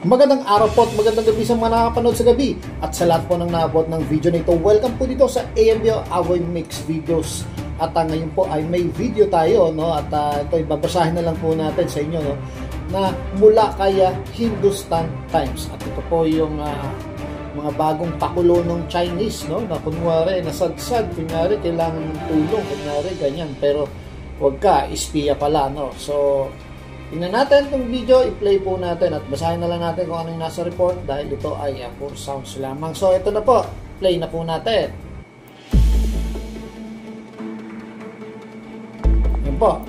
Magandang araw po at magandang gabi sa mga nakapanood sa gabi at sa lahat po ng naabot ng video nito. Welcome po dito sa AMBO Avoy Mix Videos. At ngayon po ay may video tayo, no? At ito ibabasahin na lang po natin sa inyo, no? Na mula kay Hindustan Times. At ito po yung mga bagong pakulo ng Chinese, no? Na kunwari nasadsad, kunyari kailangan ng tulong, kunyari ganyan, pero wag ka, espiya pala, no? So tingnan natin itong video, i-play po natin at basahin na lang natin kung ano yung nasa report dahil ito ay pure sounds lamang. So ito na po, play na po natin. Yan po.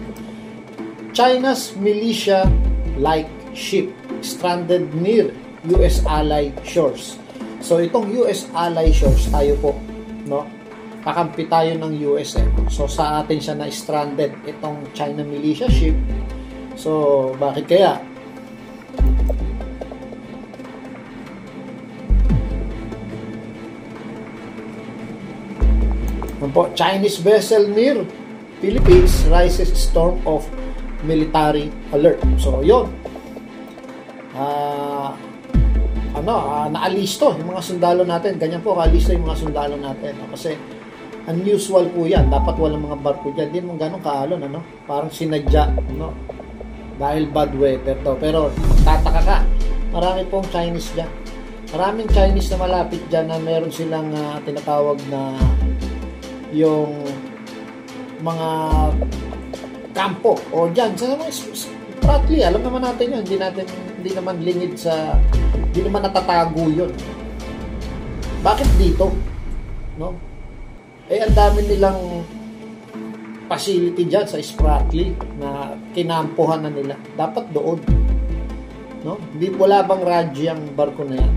China's militia-like ship stranded near US ally shores. So itong US ally shores tayo po, no? Kakampi tayo ng US So sa atin siya na stranded itong China militia ship. So, bakit kaya? Chinese vessel near Philippines rises storm of military alert. So, yun. Naalisto yung mga sundalo natin. Ganyan po, kaalisto yung mga sundalo natin. Kasi, unusual po yan. Dapat walang mga barko dyan. Hindi mo ganun kaalon, Parang sinadya, dahil bad weather to. Pero tataka ka, marami pong Chinese dyan. Maraming Chinese na malapit dyan na meron silang tinatawag na yung mga kampo o dyan sa mga practically, alam naman natin yun, hindi naman lingid sa, hindi naman natatago yun. Bakit dito? No? Ang dami nilang facility dyan sa Spratly na kinampuhan na nila. Dapat doon. No? Wala bang radyo ang barko na yan?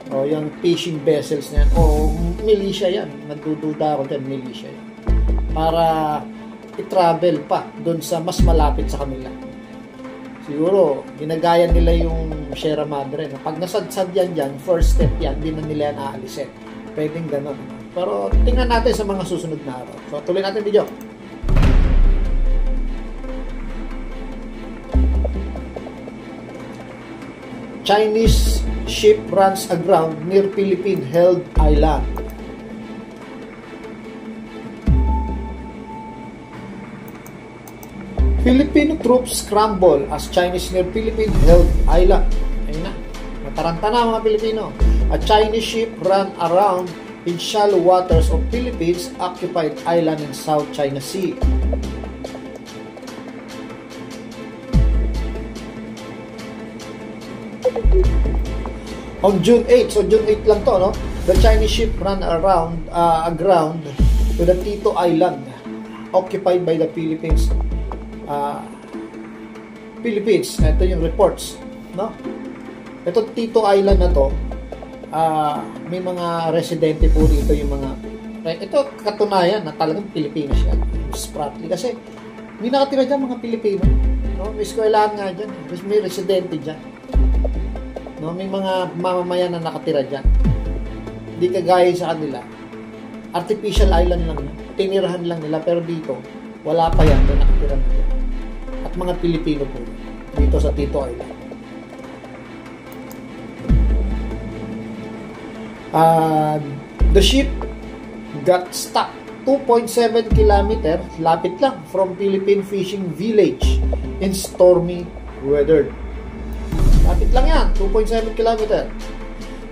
O yung fishing vessels na yan? O militia yan. Nagdududa ako dyan, militia yan. Para i-travel pa doon sa mas malapit sa kanila. Siguro, ginagaya nila yung Sierra Madre. Na pag nasadsad yan dyan, first step yan, hindi na nila yan aalisin. Pwedeng ganon. Pero tingnan natin sa mga susunod na araw. So, tuloy natin video. Chinese ship runs aground near Philippine-held island. Filipino troops scramble as Chinese near Philippine-held island. Ayun na. Nataranta na mga Pilipino. A Chinese ship ran around in shallow waters of Philippines occupied island in South China Sea. On June 8, so June 8 lang to, no? The Chinese ship ran around aground to the Tito Island occupied by the Philippines. Ito yung reports, no? Ito Tito Island na to. May mga residente po dito yung mga ito katunayan na talagang Pilipino siya. Spratly kasi may nakatira dyan mga Pilipino, no? May eskwelahan nga dyan, may residente dyan, no? May mga mamamayan na nakatira dyan, hindi kagaya sa kanila artificial island lang yan, tinirahan lang nila, pero dito wala pa yan na nakatira nila. At mga Pilipino po dito sa Tito Island. The ship got stuck 2.7 km lapit lang from Philippine fishing village in stormy weather. Lapit lang yan, 2.7 km.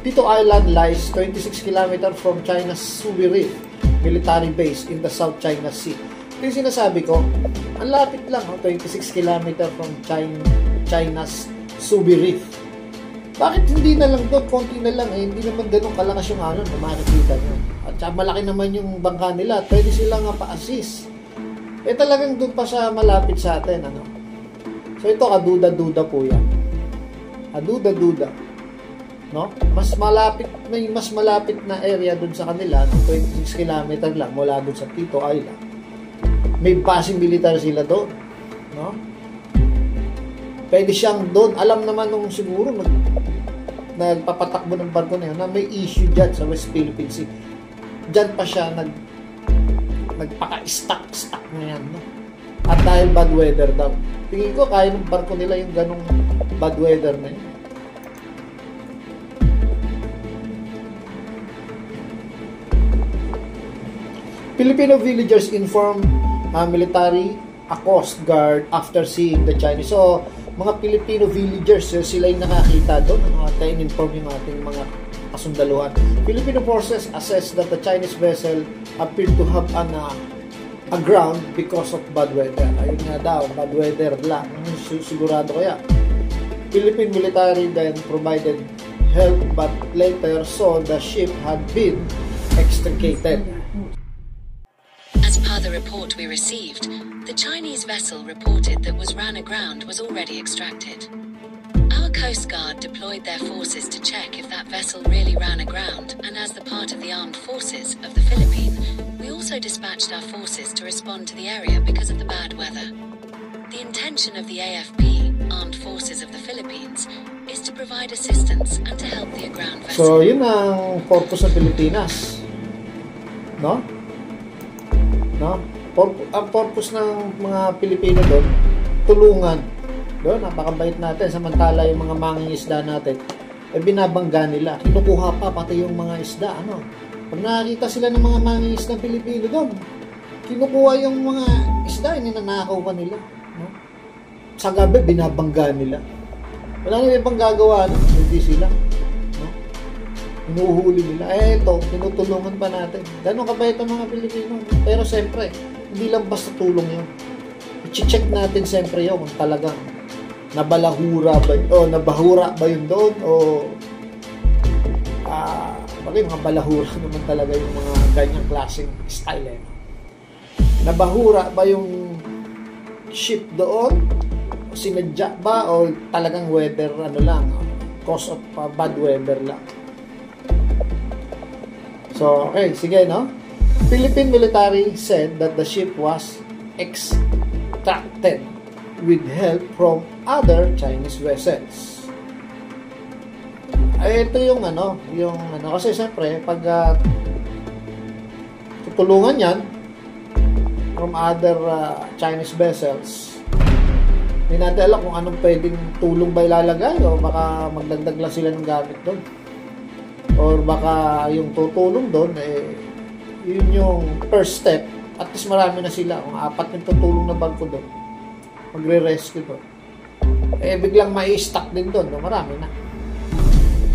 Tito Island lies 26 km from China's Subi Reef military base in the South China Sea. Ito yung sinasabi ko, ang lapit lang, 26 km from China's Subi Reef. Bakit hindi na lang doon, konti na lang, hindi naman ganun kalakas yung na makikita nyo. At saka malaki naman yung bangka nila, pwede silang pa-assist. Talagang doon pa sa malapit sa atin, So ito, kaduda-duda po yan. Kaduda-duda. No? May mas malapit na area doon sa kanila, 26 km lang mula doon sa Tito Island. May basing military sila doon. No? Pwede siyang doon, alam naman nung siguro nagpapatakbo ng barko na yun na may issue dyan sa West Philippine Sea. Dyan pa siya nagpaka-stuck na yan. No? At dahil bad weather daw. Tingin ko kaya ng barko nila yung ganong bad weather na yun. Filipino villagers inform military, a Coast Guard after seeing the Chinese. So, mga Filipino villagers, sila yung nakakita doon. At in-inform yung ating mga kasundaluhan. Filipino forces assess that the Chinese vessel appeared to have aground because of bad weather. Ayun nga daw, bad weather lang. Sigurado kaya. Philippine military then provided help but later saw the ship had been extricated. As per the report we received, the Chinese vessel reported that was ran aground was already extracted. Our Coast Guard deployed their forces to check if that vessel really ran aground, and as the part of the armed forces of the Philippines, we also dispatched our forces to respond to the area because of the bad weather. The intention of the AFP, Armed Forces of the Philippines, is to provide assistance and to help the aground So, vessel. yun ang purpose ng Pilipinas. No? Ang purpose ng mga Pilipino doon, tulungan. Doon, napakabait natin. Samantala yung mga mangingisda natin, binabangga nila. Kinukuha pa pati yung mga isda. Pag nakakita sila ng mga mangingisda ng Pilipino doon, kinukuha yung mga isda, ninanakaw pa nila. Sa gabi, binabangga nila. Wala na ibang gagawa, hindi sila. Inuhuli nila. Ito, tinutulungan pa natin. Ganun kabait ang mga Pilipino. Pero siyempre, hindi lang basta tulong yun. I-check natin siyempre yun kung talagang nabahura ba yun doon o bakit mga balahura naman talaga yung mga ganyang klaseng style nabahura ba yung ship doon, sinadya ba o talagang weather cause of bad weather lang. So okay, sige Philippine military said that the ship was extracted with help from other Chinese vessels. Ito yung kasi siyempre pag tutulungan yan from other Chinese vessels, hindi natin alam kung anong pwedeng tulong ba ilalagay o baka magdagdag lang sila ng gamit doon. Or baka yung tutulong doon yun yung first step, at least marami na sila, kung 4 yung tutulong na barko doon, magre-rescue doon, biglang mai-stack din doon, marami na.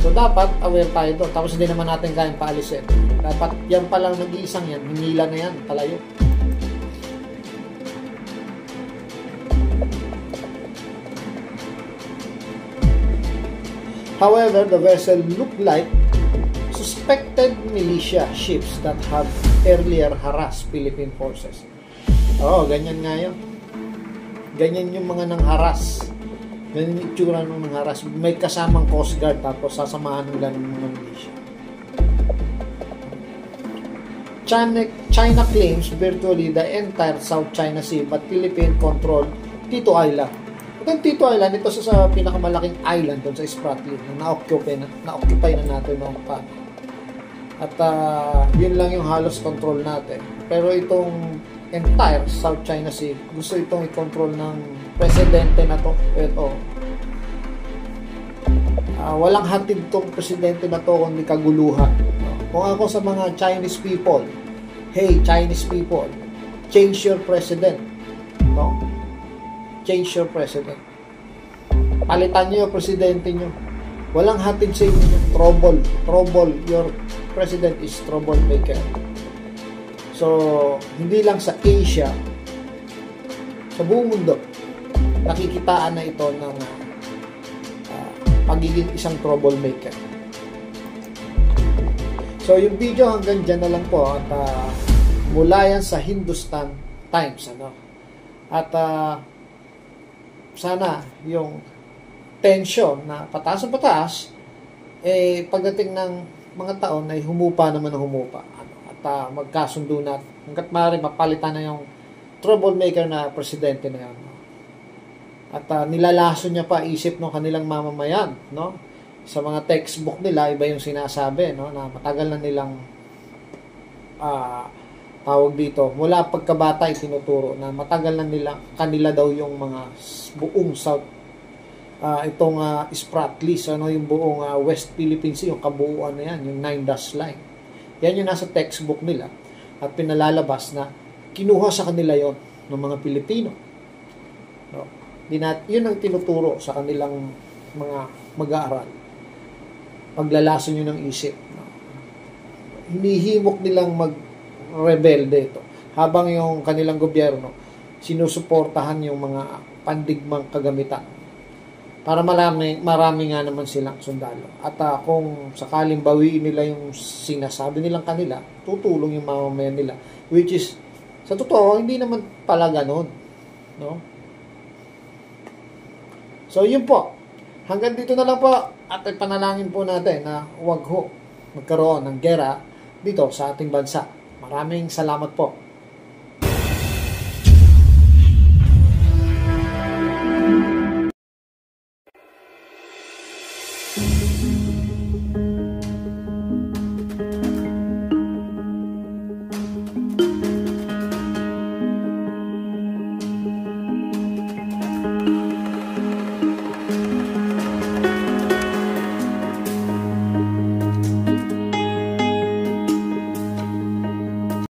So dapat aware tayo doon, tapos hindi naman natin kayang paalisin. Dapat yan pa lang nag-iisang yan, hinila na yan, palayo. However, the vessel looked like suspected militia ships that have earlier harassed Philippine forces. Ganyan nga yun. Ganyan yung mga nang-harass. Ganyan yung itsura ng nang-harass. May kasamang Coast Guard tapos sasamahan ng ganun mga militia. China claims virtually the entire South China Sea but Philippines control Tito Island. Itong Tito Island, ito sa pinakamalaking island doon sa Spratly na na-occupy na natin noong pa. At yun lang yung halos control natin. Pero itong entire South China Sea, gusto itong i-control ng presidente na to. Walang hatid tong presidente na to kundi kaguluhan. Kung ako sa mga Chinese people, hey Chinese people, change your president. Change your president. Palitan nyo yung presidente nyo. Walang hatid sa inyo. Trouble. Your president is troublemaker. So, hindi lang sa Asia, sa buong mundo, nakikitaan na ito ng pagiging isang troublemaker. So, yung video hanggang dyan na lang po. At mula yan sa Hindustan Times. At sana yung tension na pataas na pataas, pagdating ng mga taon ay humupa naman ng humupa. At magkasundo na hanggat maaari mapalitan na yung troublemaker na presidente na yan. At nilalaso niya pa isip ng kanilang mamamayan. Sa mga textbook nila, iba yung sinasabi, na matagal na nilang tawag dito, mula pagkabata ay tinuturo na matagal na kanila daw yung mga buong South, itong Spratly, yung buong West Philippine Sea, yung kabuuan na yan, yung 9 dash line. Yan yung nasa textbook nila. at pinalalabas na kinuha sa kanila yon ng mga Pilipino. No? Yun ang tinuturo sa kanilang mga mag-aaral. Paglalason yun ng isip. No? Hinihimok nilang mag-rebelde ito. Habang yung kanilang gobyerno, sinusuportahan yung mga pandigmang kagamitan. Para marami nga naman silang sundalo. At kung sakaling bawiin nila yung sinasabi nilang kanila, tutulong yung mamamayan nila. Which is, sa totoo, hindi naman pala ganun. No? So, yun po. Hanggang dito na lang po. At panalangin po natin na huwag magkaroon ng gera dito sa ating bansa. Maraming salamat po.